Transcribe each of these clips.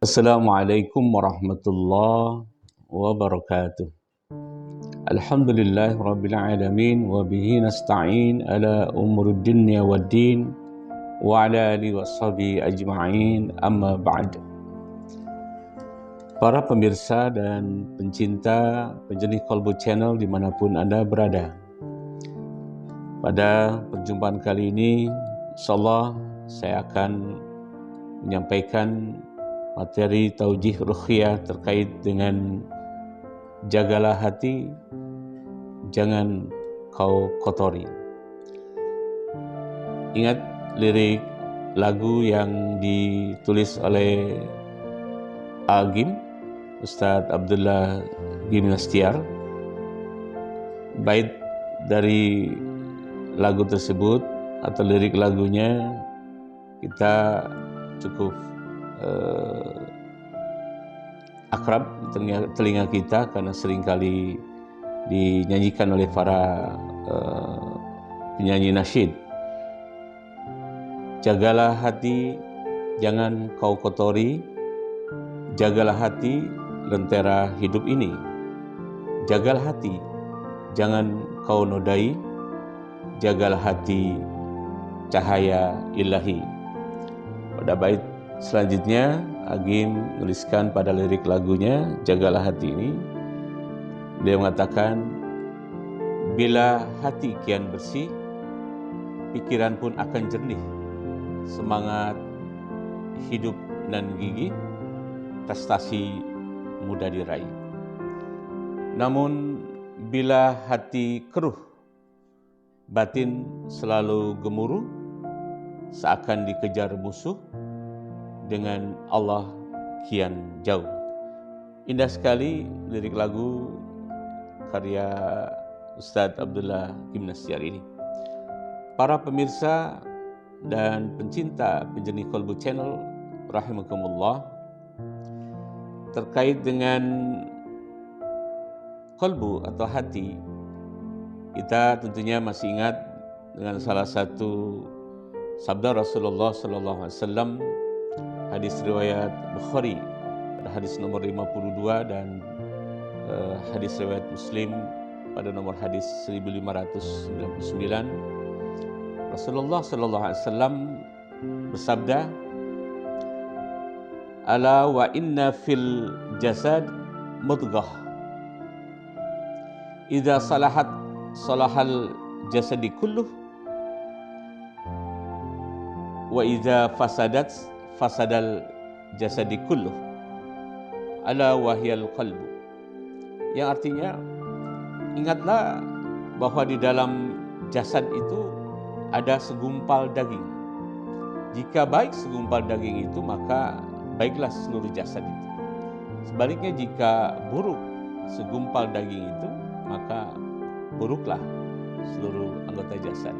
Assalamualaikum warahmatullahi wabarakatuh. Alhamdulillah rabbil alamin wa bihi nasta'in ala umuri dunya waddin wa ala alihi washabihi ajma'in, amma ba'd. Para pemirsa dan pencinta penjenih Kolbu Channel dimanapun Anda berada, pada perjumpaan kali ini insyaallah saya akan menyampaikan materi taujih ruqyah terkait dengan jagalah hati, jangan kau kotori. Ingat lirik lagu yang ditulis oleh Agim, Ustadz Abdullah Gimnastiar. Bait dari lagu tersebut atau lirik lagunya kita cukup akrab di telinga kita karena seringkali dinyanyikan oleh para penyanyi nasyid. Jagalah hati, jangan kau kotori. Jagalah hati, lentera hidup ini. Jagalah hati, jangan kau nodai. Jagalah hati, cahaya ilahi. Pada bait selanjutnya, Agim menuliskan pada lirik lagunya, jagalah hati ini. Dia mengatakan, bila hati kian bersih, pikiran pun akan jernih. Semangat hidup dan gigih, prestasi mudah diraih. Namun, bila hati keruh, batin selalu gemuruh, seakan dikejar musuh, dengan Allah kian jauh. Indah sekali lirik lagu karya Ustadz Abdullah Gimnastiar ini. Para pemirsa dan pencinta penjenih Kolbu Channel rahimakumullah, terkait dengan kolbu atau hati, kita tentunya masih ingat dengan salah satu sabda Rasulullah SAW, hadis riwayat Bukhari pada hadis nomor 52 dan hadis riwayat Muslim pada nomor hadis 1599. Rasulullah SAW bersabda, ala wa inna fil jasad mudghah idza salahat salahal jasadi kulluh wa idza fasadat fasadal jasadi kulluh ala wahyal qalbu. Yang artinya, ingatlah bahwa di dalam jasad itu ada segumpal daging. Jika baik segumpal daging itu, maka baiklah seluruh jasad itu. Sebaliknya, jika buruk segumpal daging itu, maka buruklah seluruh anggota jasad.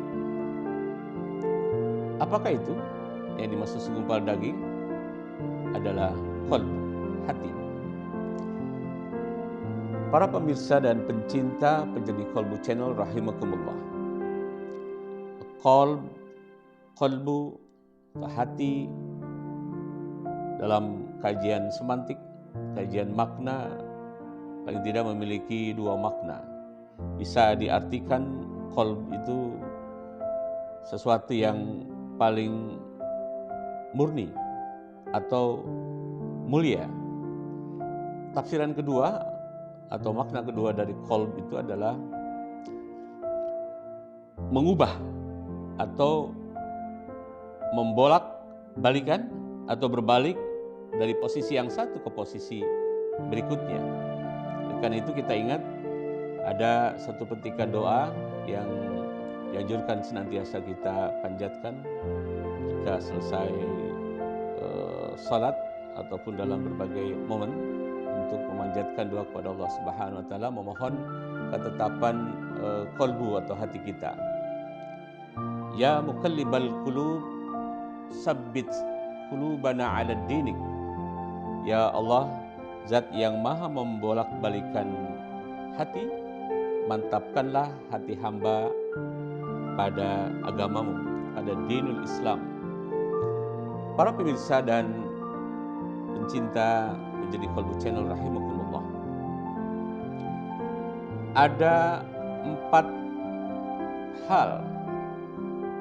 Apakah itu? Yang dimaksud segumpal daging adalah qalb, hati. Para pemirsa dan pencinta penjenih Kolbu Channel rahimakumullah, qalbu, hati, dalam kajian semantik, kajian makna, paling tidak memiliki dua makna. Bisa diartikan qalb itu sesuatu yang paling murni atau mulia. Tafsiran kedua atau makna kedua dari qalb itu adalah mengubah atau membolak balikan atau berbalik dari posisi yang satu ke posisi berikutnya. Karena itu kita ingat ada satu petikan doa yang dianjurkan senantiasa kita panjatkan jika selesai salat ataupun dalam berbagai momen, untuk memanjatkan doa kepada Allah Subhanahu wa taala, memohon ketetapan qalbu atau hati kita. Ya muqallibal qulub, sabbit qulubana 'ala dinik. Ya Allah, zat yang maha membolak-balikan hati, mantapkanlah hati hamba pada agamamu, pada dinul Islam. Para pemirsa dan pencinta menjadi Qalbu Channel rahimakumullah. Ada 4 hal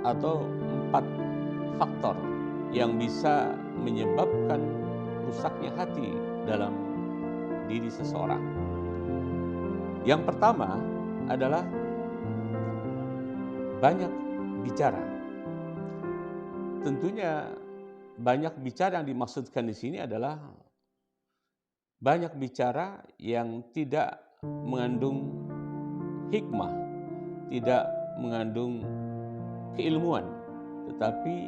atau 4 faktor yang bisa menyebabkan rusaknya hati dalam diri seseorang. Yang pertama adalah banyak bicara. Tentunya banyak bicara yang dimaksudkan di sini adalah banyak bicara yang tidak mengandung hikmah, tidak mengandung keilmuan, tetapi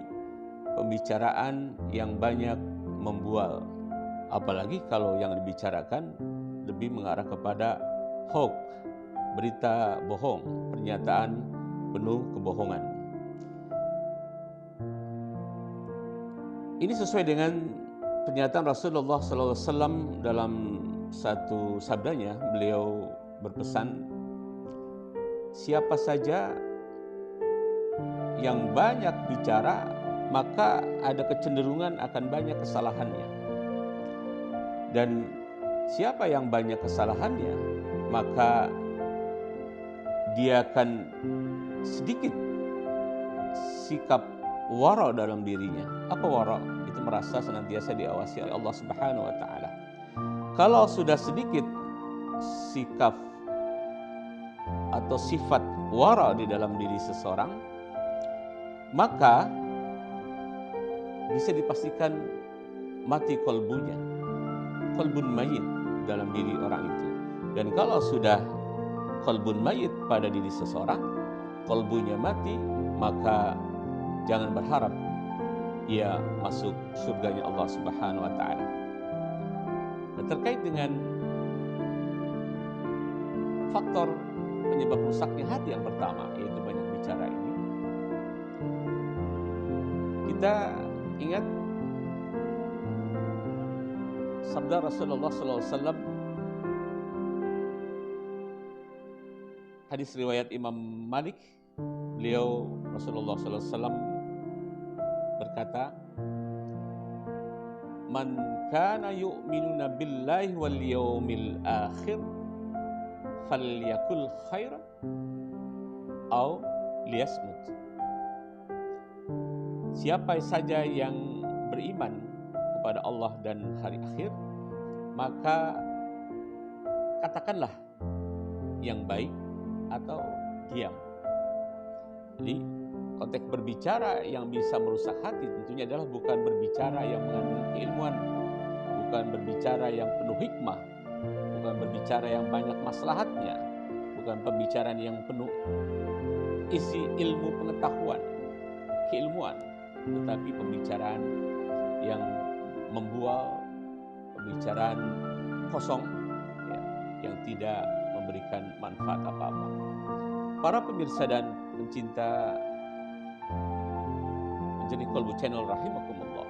pembicaraan yang banyak membual. Apalagi kalau yang dibicarakan lebih mengarah kepada hoax, berita bohong, pernyataan penuh kebohongan. Ini sesuai dengan pernyataan Rasulullah SAW dalam satu sabdanya. Beliau berpesan, siapa saja yang banyak bicara, maka ada kecenderungan akan banyak kesalahannya. Dan siapa yang banyak kesalahannya, maka dia akan sedikit sikap wara dalam dirinya. Apa wara? Itu merasa senantiasa diawasi oleh Allah Subhanahu wa taala. Kalau sudah sedikit sikap atau sifat wara di dalam diri seseorang, maka bisa dipastikan mati kolbunya, kolbun mayit dalam diri orang itu. Dan kalau sudah kolbun mayit pada diri seseorang, kolbunya mati, maka jangan berharap ia masuk surganya Allah Subhanahu wa taala. Nah, terkait dengan faktor penyebab rusaknya hati yang pertama, yaitu banyak bicara ini, kita ingat sabda Rasulullah SAW, hadis riwayat Imam Malik. Beliau Rasulullah SAW berkata, man kana yu'minuna billahi wal yawmil akhir falyakul khairan aw liyasmut. Siapa saja yang beriman kepada Allah dan hari akhir, maka katakanlah yang baik atau diam. Jadi konteks berbicara yang bisa merusak hati tentunya adalah bukan berbicara yang mengandung keilmuan, bukan berbicara yang penuh hikmah, bukan berbicara yang banyak maslahatnya, bukan pembicaraan yang penuh isi ilmu pengetahuan, keilmuan, tetapi pembicaraan yang membual, pembicaraan kosong, ya, yang tidak memberikan manfaat apa-apa. Para pemirsa dan pencinta menjadi Qalbu Channel rahimakumullah.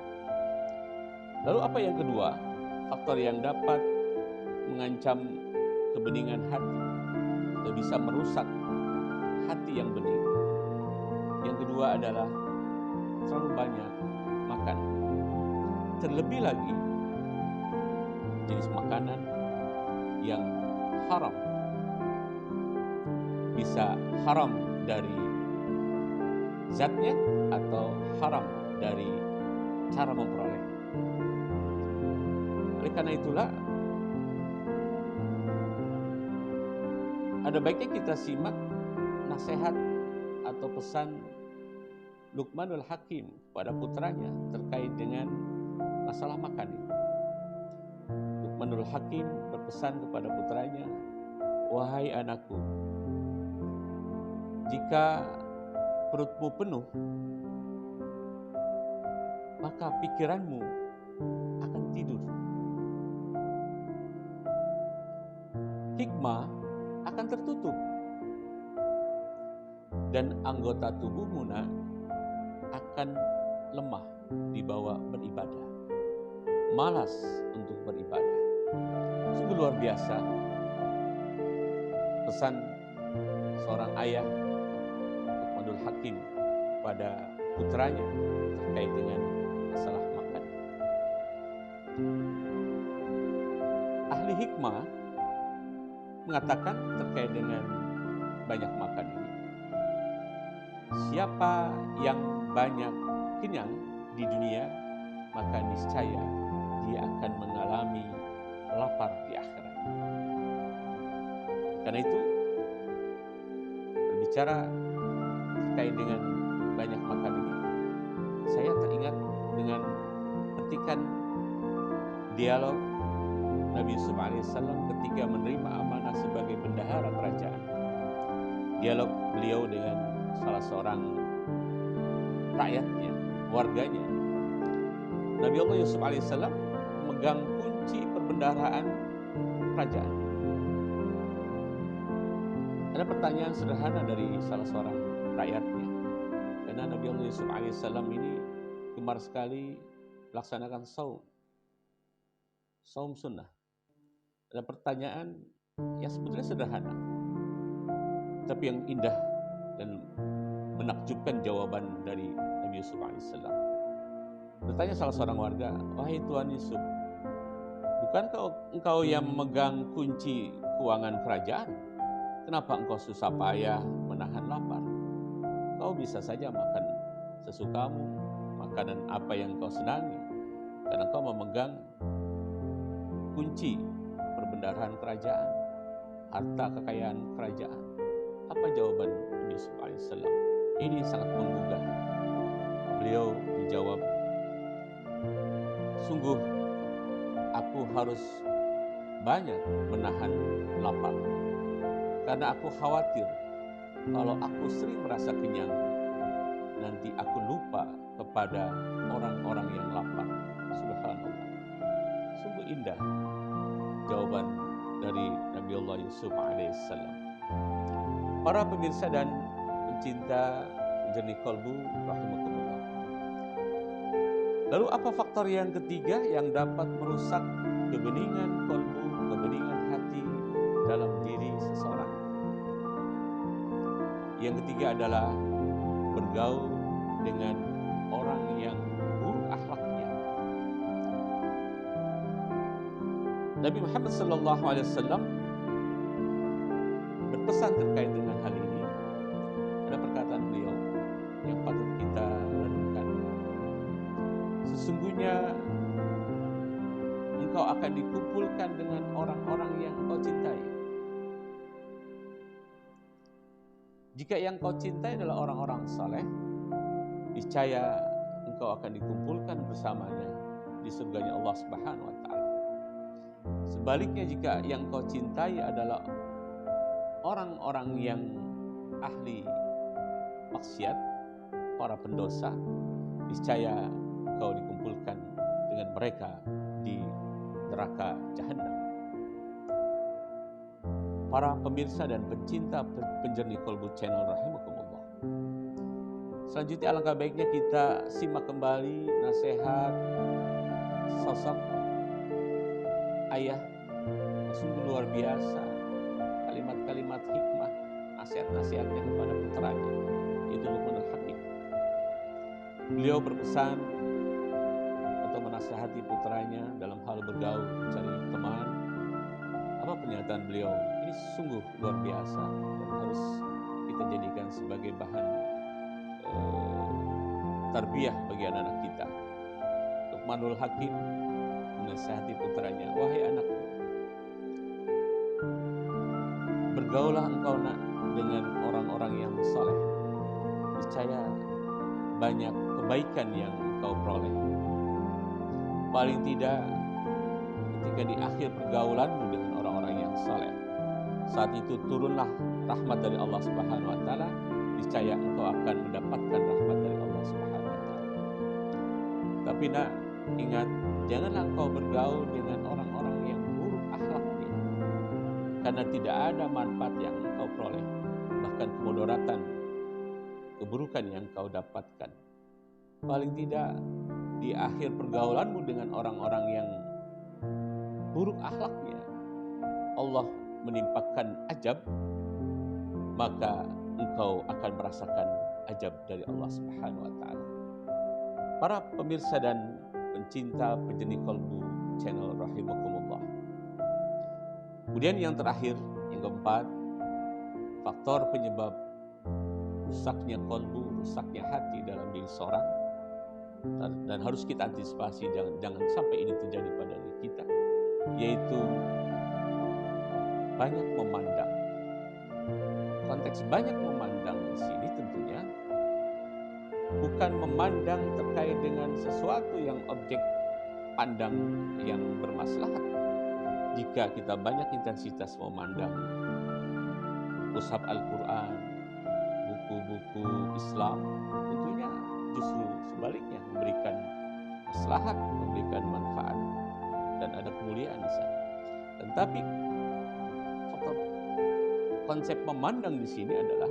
Lalu apa yang kedua? Faktor yang dapat mengancam kebeningan hati atau bisa merusak hati yang bening. Yang kedua adalah terlalu banyak makan. Terlebih lagi jenis makanan yang haram. Bisa haram dari zatnya atau haram dari cara memperoleh. Oleh karena itulah ada baiknya kita simak nasihat atau pesan Luqmanul Hakim pada putranya terkait dengan masalah makan ini. Luqmanul Hakim berpesan kepada putranya, wahai anakku, jika perutmu penuh, maka pikiranmu akan tidur. Hikmah akan tertutup. Dan anggota tubuhmu akan lemah dibawa beribadah. Malas untuk beribadah. Sungguh luar biasa pesan seorang ayah Luqmanul Hakim pada putranya terkait dengan masalah makan. Ahli hikmah mengatakan terkait dengan banyak makan ini, siapa yang banyak kenyang di dunia, maka niscaya dia akan mengalami lapar di akhirat. Karena itu, berbicara terkait dengan banyak makan ini, saya teringat dengan petikan dialog Nabi Yusuf alaihissalam ketika menerima amanah sebagai bendahara kerajaan. Dialog beliau dengan salah seorang rakyatnya, warganya. Nabi Allah Yusuf alaihissalam memegang kunci perbendaharaan kerajaan. Ada pertanyaan sederhana dari salah seorang rakyatnya. Karena Nabi Allah Yusuf alaihissalam ini gemar sekali melaksanakan saum sunnah. Ada pertanyaan yang sebetulnya sederhana, tapi yang indah dan menakjubkan jawaban dari Nabi Yusuf alaihissalam. Bertanya salah seorang warga, wahai Tuan Yusuf, bukankah engkau yang memegang kunci keuangan kerajaan? Kenapa engkau susah payah menahan lapar? Kau bisa saja makan sesukamu, makanan apa yang kau senangi, karena kau memegang kunci perbendaharaan kerajaan, harta kekayaan kerajaan. Apa jawaban Nabi Yusuf alaihissalam? Ini sangat menggugah. Beliau menjawab, sungguh aku harus banyak menahan lapar, karena aku khawatir kalau aku sering merasa kenyang, nanti aku lupa kepada orang-orang yang lapar. Subhanallah. Sungguh indah jawaban dari Nabi Allah Yusuf alaihissalam. Para pemirsa dan pencinta jernih kalbu rahimakumullah. Lalu apa faktor yang ketiga yang dapat merusak kebeningan kalbu, kebeningan hati dalam diri seseorang? Yang ketiga adalah bergaul dengan orang yang buruk akhlaknya. Nabi Muhammad SAW berpesan terkait dengan hal ini. Ada perkataan beliau yang patut kita renungkan. Sesungguhnya engkau akan dikumpulkan dengan orang-orang yang engkau cintai. Jika yang kau cintai adalah orang-orang saleh, niscaya engkau akan dikumpulkan bersamanya di surganya Allah Subhanahu wa taala. Sebaliknya, jika yang kau cintai adalah orang-orang yang ahli maksiat, para pendosa, niscaya kau dikumpulkan dengan mereka di neraka Jahannam. Para pemirsa dan pencinta penjernih kalbu channel rahimakumullah. Selanjutnya alangkah baiknya kita simak kembali nasihat sosok ayah yang sungguh luar biasa, kalimat-kalimat hikmah, nasihat-nasihatnya kepada putranya, yaitu Luqmanul Hakim. Beliau berpesan atau menasihati putranya dalam hal bergaul, mencari teman. Apa pernyataan beliau? Ini sungguh luar biasa dan harus kita jadikan sebagai bahan tarbiyah bagi anak-anak kita. Luqmanul Hakim menasihati putranya, wahai anakku, bergaulah engkau nak dengan orang-orang yang saleh, niscaya banyak kebaikan yang engkau peroleh. Paling tidak ketika di akhir pergaulanmu dengan orang-orang yang saleh, saat itu turunlah rahmat dari Allah Subhanahu wa taala, niscaya engkau akan mendapatkan rahmat dari Allah Subhanahu wa taala. Tapi nak, ingat, janganlah engkau bergaul dengan orang-orang yang buruk akhlaknya, karena tidak ada manfaat yang engkau peroleh, bahkan kemudaratan, keburukan yang engkau dapatkan. Paling tidak di akhir pergaulanmu dengan orang-orang yang buruk akhlaknya, Allah menimpakan ajab, maka engkau akan merasakan ajab dari Allah Subhanahu wa taala. Para pemirsa dan pencinta penjernih kalbu Channel rahimakumullah. Kemudian yang terakhir, yang keempat, faktor penyebab rusaknya qalbu, rusaknya hati dalam diri seorang, dan harus kita antisipasi jangan sampai ini terjadi pada diri kita, yaitu banyak memandang. Konteks banyak memandang di sini tentunya bukan memandang terkait dengan sesuatu yang objek pandang yang bermaslahat. Jika kita banyak intensitas memandang mushaf Al-Quran, buku-buku Islam, tentunya justru sebaliknya memberikan maslahat, memberikan manfaat, dan ada kemuliaan di sana. Tetapi faktor konsep memandang di sini adalah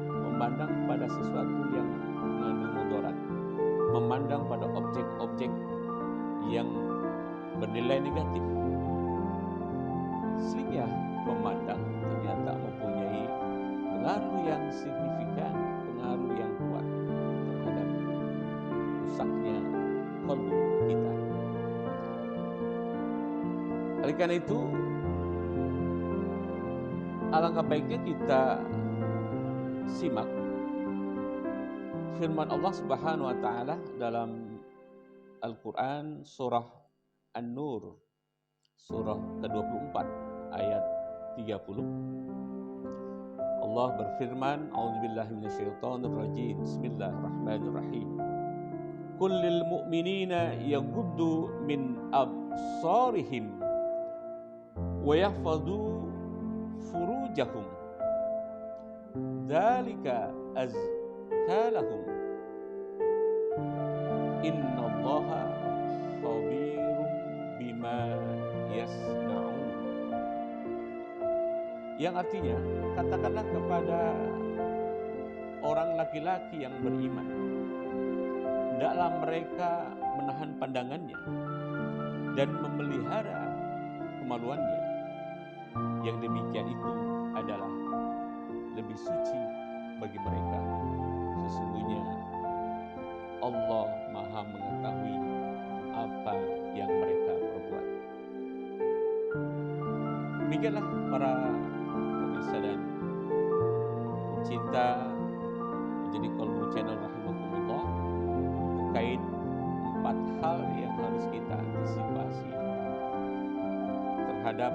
memandang pada sesuatu yang mengandung mudarat, memandang pada objek-objek yang bernilai negatif, sehingga memandang ternyata mempunyai pengaruh yang signifikan, pengaruh yang kuat terhadap rusaknya qalbu kita. Oleh karena itu, alangkah baiknya kita simak firman Allah Subhanahu wa taala dalam Al-Qur'an surah An-Nur, surah ke-24 ayat 30. Allah berfirman, a'udzubillahi minasyaitonirrajim, bismillahirrahmanirrahim. Kullil mu'minina yaghuddu min absarihim wa yahfadhu furujahum dzalika azka lahum innallaha khabirum bima yasna'un. Yang artinya, katakanlah kepada orang laki-laki yang beriman, hendaklah mereka menahan pandangannya dan memelihara kemaluannya. Yang demikian itu adalah lebih suci bagi mereka. Sesungguhnya Allah Maha mengetahui apa yang mereka perbuat. Demikianlah para pemirsa dan pencinta Menjadi Qalbu Channel rahimakumullah, terkait 4 hal yang harus kita antisipasi terhadap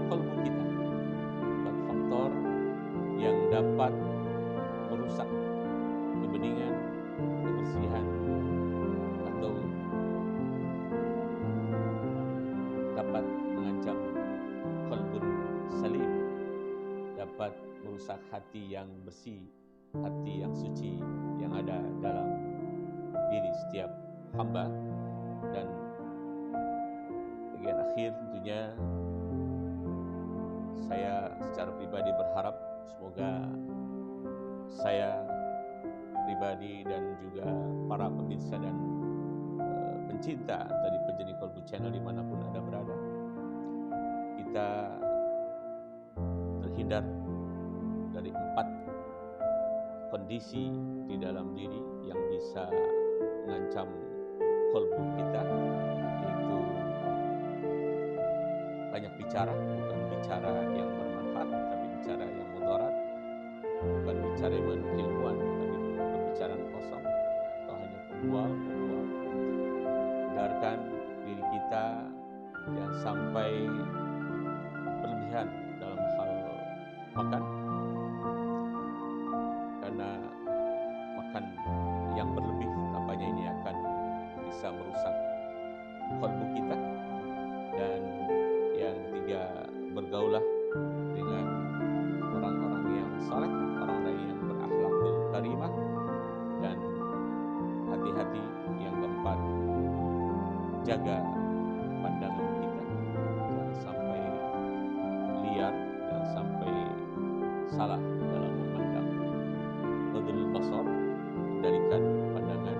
qalbu kita, 4 faktor yang dapat merusak kebeningan, kebersihan, atau dapat mengancam qalbun salim, dapat merusak hati yang bersih, hati yang suci yang ada dalam diri setiap hamba. Dan bagian akhir tentunya saya secara pribadi berharap semoga saya pribadi dan juga para pemirsa dan pencinta dari Penjeni Qalbu Channel dimanapun Anda berada, kita terhindar dari 4 kondisi di dalam diri yang bisa mengancam qalbu kita, yaitu banyak bicara, bukan bicara yang bermanfaat, tapi bicara yang mudarat, bukan bicara yang ilmuwan, tapi pembicaraan kosong atau hanya pembual. Hindarkan diri kita jangan sampai berlebihan dalam hal makan, karena makan yang berlebih tampaknya ini akan bisa merusak qalbu kita. Dan yang ketiga, bergaulah dengan orang-orang yang saleh, orang-orang yang berakhlakul karimah. Dan hati-hati, yang keempat, jaga pandangan kita, jangan sampai liar, jangan sampai salah dalam memandang. Ghadul basar, hindarikan pandangan.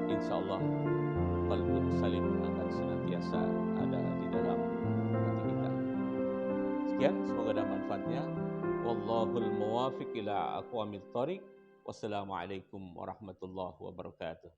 Insyaallah qalbun salim akan senantiasa ada di dalam hati kita. Sekian, semoga ada manfaatnya. Wallahul muwafiq ila aqwamit thoriq. Wassalamualaikum warahmatullahi wabarakatuh.